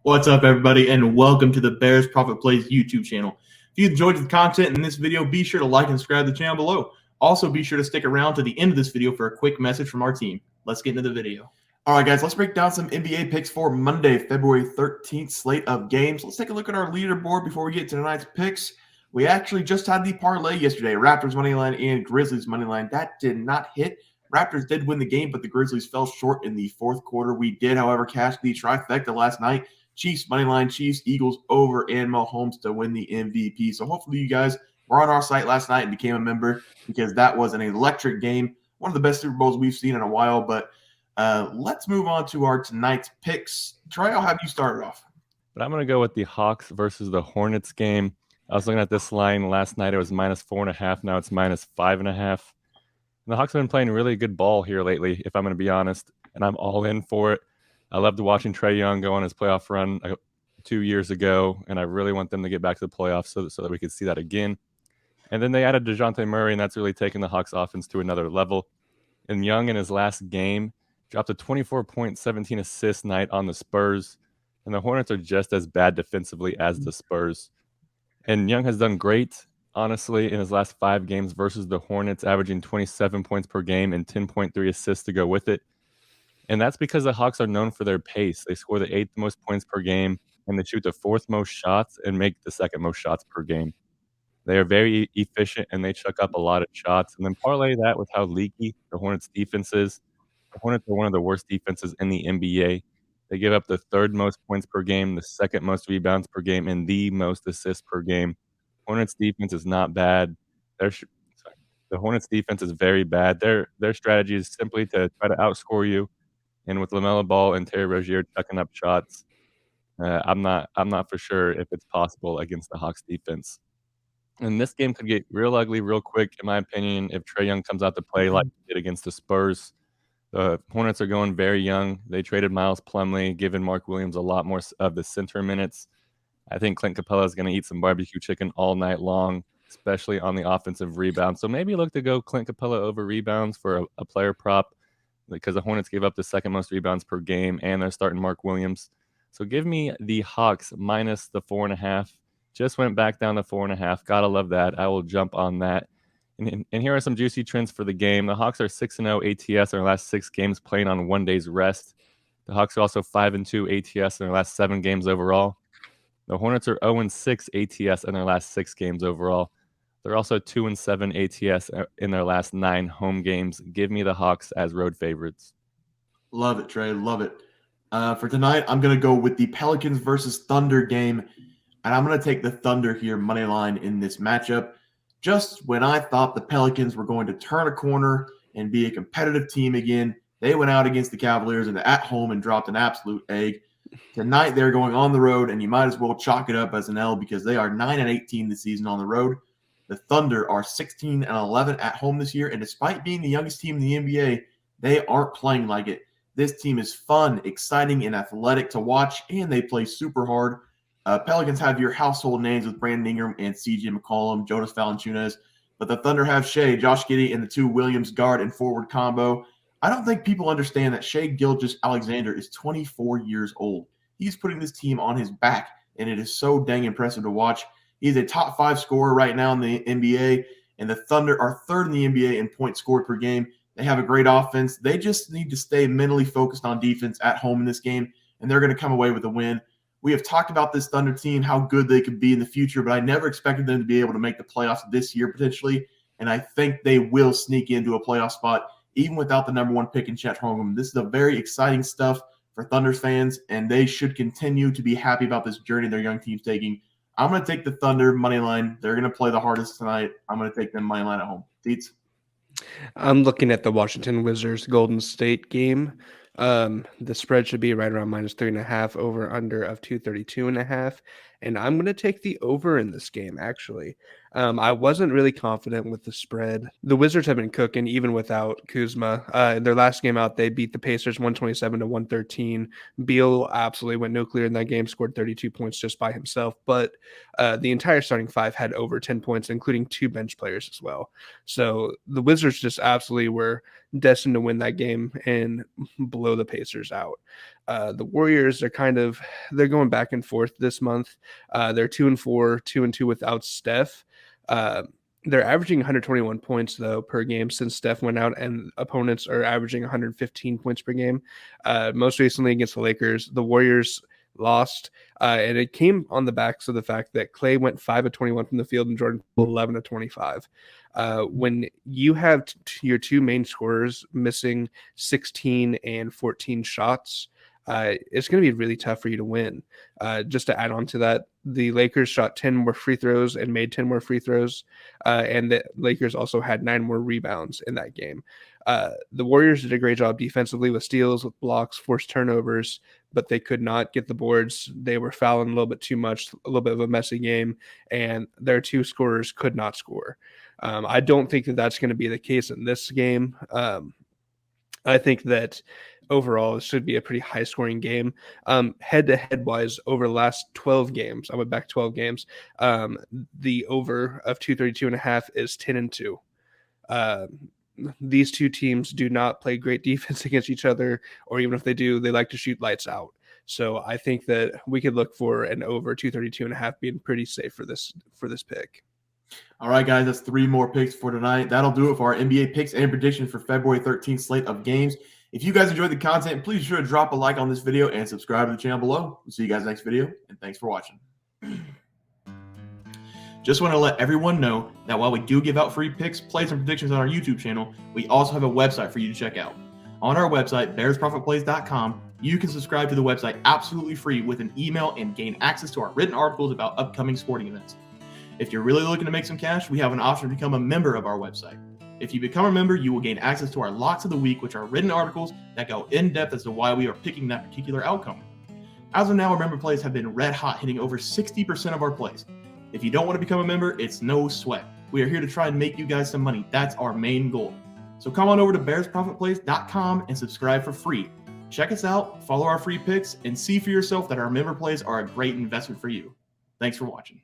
What's up, everybody, and welcome to the Bears Profit Plays YouTube channel. If you enjoyed the content in this video, be sure to like and subscribe to the channel below. Also, be sure to stick around to the end of this video for a quick message from our team. Let's get into the video. All right, guys, let's break down some NBA picks for Monday, February 13th slate of games. Let's take a look at our leaderboard before we get to tonight's picks. We actually just had the parlay yesterday, Raptors money line and Grizzlies money line. That did not hit. Raptors did win the game, but the Grizzlies fell short in the fourth quarter. We did, however, cash the trifecta last night. Chiefs money line, Chiefs, Eagles over, and Mahomes to win the MVP. So hopefully you guys were on our site last night and became a member because that was an electric game. One of the best Super Bowls we've seen in a while. But let's move on to our tonight's picks. Trey, I'll have you start it off. But I'm going to go with the Hawks versus the Hornets game. I was looking at this line last night. It was -4.5. Now it's -5.5. And the Hawks have been playing really good ball here lately, if I'm going to be honest. And I'm all in for it. I loved watching Trae Young go on his playoff run 2 years ago, and I really want them to get back to the playoffs so that we could see that again. And then they added DeJounte Murray, and that's really taken the Hawks offense to another level. And Young in his last game dropped a 24-point, 17-assist night on the Spurs, and the Hornets are just as bad defensively as the Spurs. And Young has done great, honestly, in his last 5 games versus the Hornets, averaging 27 points per game and 10.3 assists to go with it. And that's because the Hawks are known for their pace. They score the 8th most points per game, and they shoot the 4th most shots and make the 2nd most shots per game. They are very efficient, and they chuck up a lot of shots. And then parlay that with how leaky the Hornets' defense is. The Hornets are one of the worst defenses in the NBA. They give up the 3rd most points per game, the 2nd most rebounds per game, and the most assists per game. Hornets' defense is not bad. The Hornets' defense is very bad. Their strategy is simply to try to outscore you. And with LaMelo Ball and Terry Rozier chucking up shots, I'm not for sure if it's possible against the Hawks defense. And this game could get real ugly real quick, in my opinion, if Trae Young comes out to play like he did against the Spurs. The Hornets are going very young. They traded Miles Plumlee, giving Mark Williams a lot more of the center minutes. I think Clint Capella is going to eat some barbecue chicken all night long, especially on the offensive rebound. So maybe look to go Clint Capella over rebounds for a player prop, because the Hornets gave up the 2nd most rebounds per game, and they're starting Mark Williams. So give me the Hawks minus the 4.5. Just went back down to 4.5. Gotta love that. I will jump on that. And here are some juicy trends for the game. The Hawks are 6-0 ATS in their last 6 games playing on 1 day's rest. The Hawks are also 5-2 ATS in their last 7 games overall. The Hornets are 0-6 ATS in their last 6 games overall. They're also 2-7 ATS in their last 9 home games. Give me the Hawks as road favorites. Love it, Trey. Love it. For tonight, I'm going to go with the Pelicans versus Thunder game, and I'm going to take the Thunder here money line in this matchup. Just when I thought the Pelicans were going to turn a corner and be a competitive team again, they went out against the Cavaliers and at home and dropped an absolute egg. Tonight, they're going on the road, and you might as well chalk it up as an L because they are 9-18 this season on the road. The Thunder are 16-11 at home this year, and despite being the youngest team in the NBA, they aren't playing like it. This team is fun, exciting, and athletic to watch, and they play super hard. Pelicans have your household names with Brandon Ingram and C.J. McCollum, Jonas Valanciunas, but the Thunder have Shai, Josh Giddey, and the 2 Williams guard and forward combo. I don't think people understand that Shai Gilgeous-Alexander is 24 years old. He's putting this team on his back, and it is so dang impressive to watch. He's a top 5 scorer right now in the NBA, and the Thunder are 3rd in the NBA in points scored per game. They have a great offense. They just need to stay mentally focused on defense at home in this game, and they're going to come away with a win. We have talked about this Thunder team, how good they could be in the future, but I never expected them to be able to make the playoffs this year potentially, and I think they will sneak into a playoff spot even without the number 1 pick in Chet Holmgren. This is a very exciting stuff for Thunder's fans, and they should continue to be happy about this journey their young team's taking. I'm going to take the Thunder money line. They're going to play the hardest tonight. I'm going to take them money line at home. Teats? I'm looking at the Washington Wizards Golden State game. The spread should be right around -3.5, over under of 232.5. And I'm going to take the over in this game, actually. I wasn't really confident with the spread. The Wizards have been cooking even without Kuzma. In their last game out, they beat the Pacers 127-113. Beal absolutely went nuclear in that game, scored 32 points just by himself. But the entire starting 5 had over 10 points, including 2 bench players as well. So the Wizards just absolutely were destined to win that game and blow the Pacers out. The Warriors are they're going back and forth this month. They're 2-4, 2-2 without Steph. They're averaging 121 points though per game since Steph went out, and opponents are averaging 115 points per game. Most recently against the Lakers, the Warriors lost, and it came on the backs of the fact that Clay went 5 of 21 from the field and Jordan 11 of 25. When you have your two main scorers missing 16 and 14 shots, it's going to be really tough for you to win. Just to add on to that, the Lakers shot 10 more free throws and made 10 more free throws, and the Lakers also had 9 more rebounds in that game. The Warriors did a great job defensively with steals, with blocks, forced turnovers, but they could not get the boards. They were fouling a little bit too much, a little bit of a messy game, and their two scorers could not score. I don't think that that's going to be the case in this game. I think that overall it should be a pretty high scoring game. Head-to-head wise, over the last 12 games, I went back 12 games, the over of 232.5 is 10-2. These two teams do not play great defense against each other, or even if they do, they like to shoot lights out. So I think that we could look for an over 232.5 being pretty safe for this pick. All right, guys, that's 3 more picks for tonight. That'll do it for our NBA picks and predictions for February 13th slate of games. If you guys enjoyed the content, please be sure to drop a like on this video and subscribe to the channel below. We'll see you guys next video, and thanks for watching. Just want to let everyone know that while we do give out free picks, plays, and predictions on our YouTube channel, we also have a website for you to check out. On our website, bearsprofitplays.com, you can subscribe to the website absolutely free with an email and gain access to our written articles about upcoming sporting events. If you're really looking to make some cash, we have an option to become a member of our website. If you become a member, you will gain access to our Locks of the Week, which are written articles that go in depth as to why we are picking that particular outcome. As of now, our member plays have been red hot, hitting over 60% of our plays. If you don't want to become a member, it's no sweat. We are here to try and make you guys some money. That's our main goal. So come on over to bearsprofitplays.com and subscribe for free. Check us out, follow our free picks, and see for yourself that our member plays are a great investment for you. Thanks for watching.